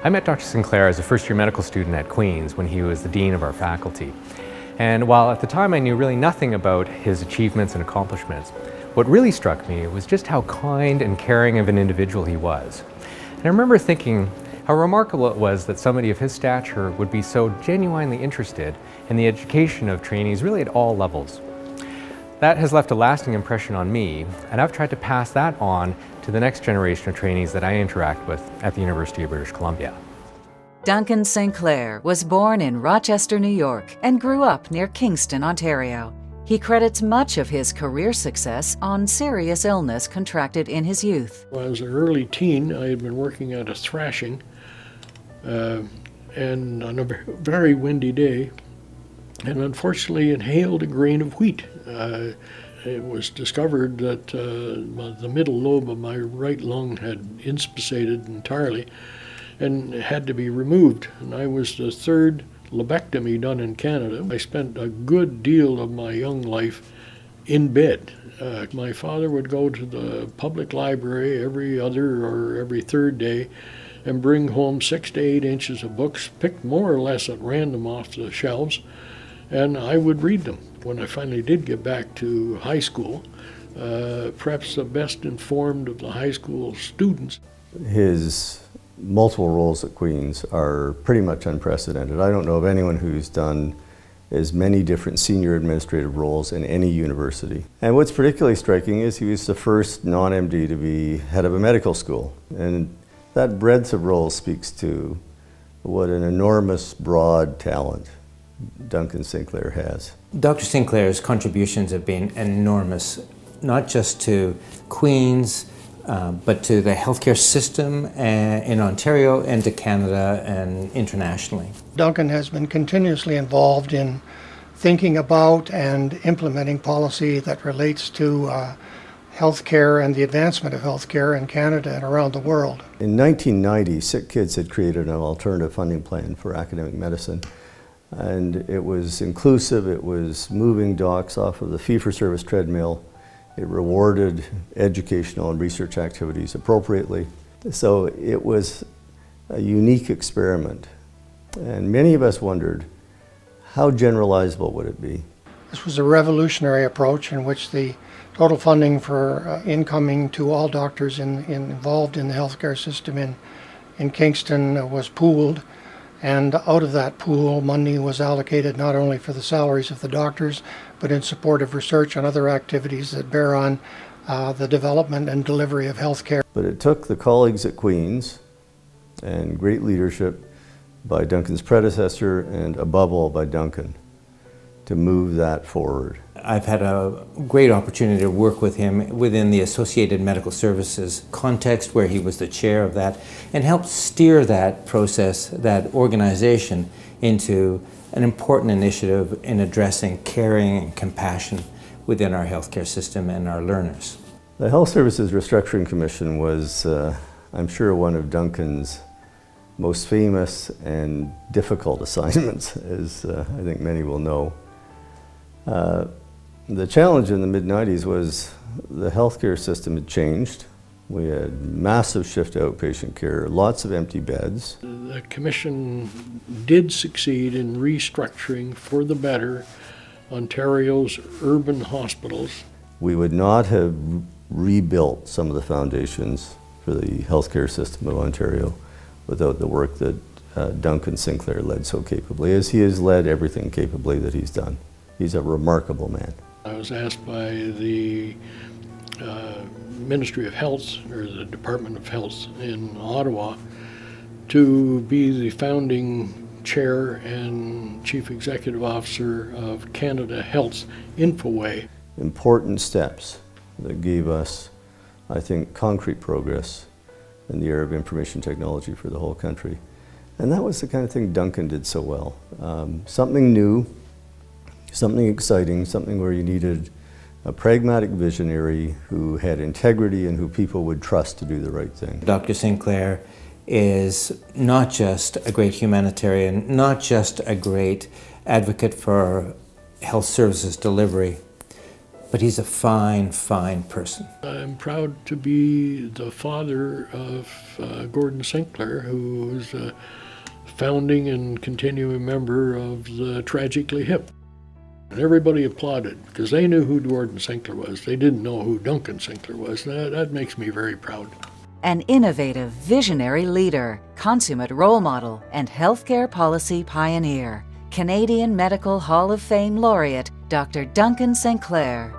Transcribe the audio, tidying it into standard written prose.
I met Dr. Sinclair as a first-year medical student at Queen's when he was the dean of our faculty. And while at the time I knew really nothing about his achievements and accomplishments, what really struck me was just how kind and caring of an individual he was. And I remember thinking how remarkable it was that somebody of his stature would be so genuinely interested in the education of trainees really at all levels. That has left a lasting impression on me, and I've tried to pass that on to the next generation of trainees that I interact with at the University of British Columbia. Duncan Sinclair was born in Rochester, New York, and grew up near Kingston, Ontario. He credits much of his career success on serious illness contracted in his youth. When I was an early teen, I had been working at a thrashing, and on a very windy day, and unfortunately inhaled a grain of wheat. It was discovered that the middle lobe of my right lung had inspissated entirely and had to be removed. And I was the third lobectomy done in Canada. I spent a good deal of my young life in bed. My father would go to the public library every other or every third day and bring home 6 to 8 inches of books, picked more or less at random off the shelves, and I would read them. When I finally did get back to high school, perhaps the best informed of the high school students. His multiple roles at Queen's are pretty much unprecedented. I don't know of anyone who's done as many different senior administrative roles in any university. And what's particularly striking is he was the first non-MD to be head of a medical school. And that breadth of roles speaks to what an enormous, broad talent Duncan Sinclair has. Dr. Sinclair's contributions have been enormous, not just to Queen's, but to the healthcare system in Ontario and to Canada and internationally. Duncan has been continuously involved in thinking about and implementing policy that relates to healthcare and the advancement of healthcare in Canada and around the world. In 1990, Sick Kids had created an alternative funding plan for academic medicine. And it was inclusive, it was moving docs off of the fee-for-service treadmill. It rewarded educational and research activities appropriately. So it was a unique experiment. And many of us wondered, how generalizable would it be? This was a revolutionary approach in which the total funding for incoming to all doctors involved in the healthcare system in Kingston was pooled. And out of that pool, money was allocated not only for the salaries of the doctors, but in support of research and other activities that bear on the development and delivery of health care. But it took the colleagues at Queen's and great leadership by Duncan's predecessor and above all by Duncan to move that forward. I've had a great opportunity to work with him within the Associated Medical Services context where he was the chair of that and helped steer that process, that organization, into an important initiative in addressing caring and compassion within our healthcare system and our learners. The Health Services Restructuring Commission was, I'm sure, one of Duncan's most famous and difficult assignments, as I think many will know. The challenge in the mid-90s was the healthcare system had changed. We had massive shift to outpatient care, lots of empty beds. The Commission did succeed in restructuring for the better Ontario's urban hospitals. We would not have rebuilt some of the foundations for the healthcare system of Ontario without the work that Duncan Sinclair led so capably, as he has led everything capably that he's done. He's a remarkable man. I was asked by the Ministry of Health, or the Department of Health in Ottawa, to be the founding chair and chief executive officer of Canada Health's Infoway. Important steps that gave us, I think, concrete progress in the area of information technology for the whole country. And that was the kind of thing Duncan did so well. Something new, something exciting, something where you needed a pragmatic visionary who had integrity and who people would trust to do the right thing. Dr. Sinclair is not just a great humanitarian, not just a great advocate for health services delivery, but but he's a fine, fine person. I'm proud to be the father of Gordon Sinclair, who was a founding and continuing member of the Tragically Hip. And everybody applauded because they knew who Gordon Sinclair was. They didn't know who Duncan Sinclair was. That makes me very proud. An innovative, visionary leader, consummate role model, and healthcare policy pioneer, Canadian Medical Hall of Fame laureate Dr. Duncan Sinclair.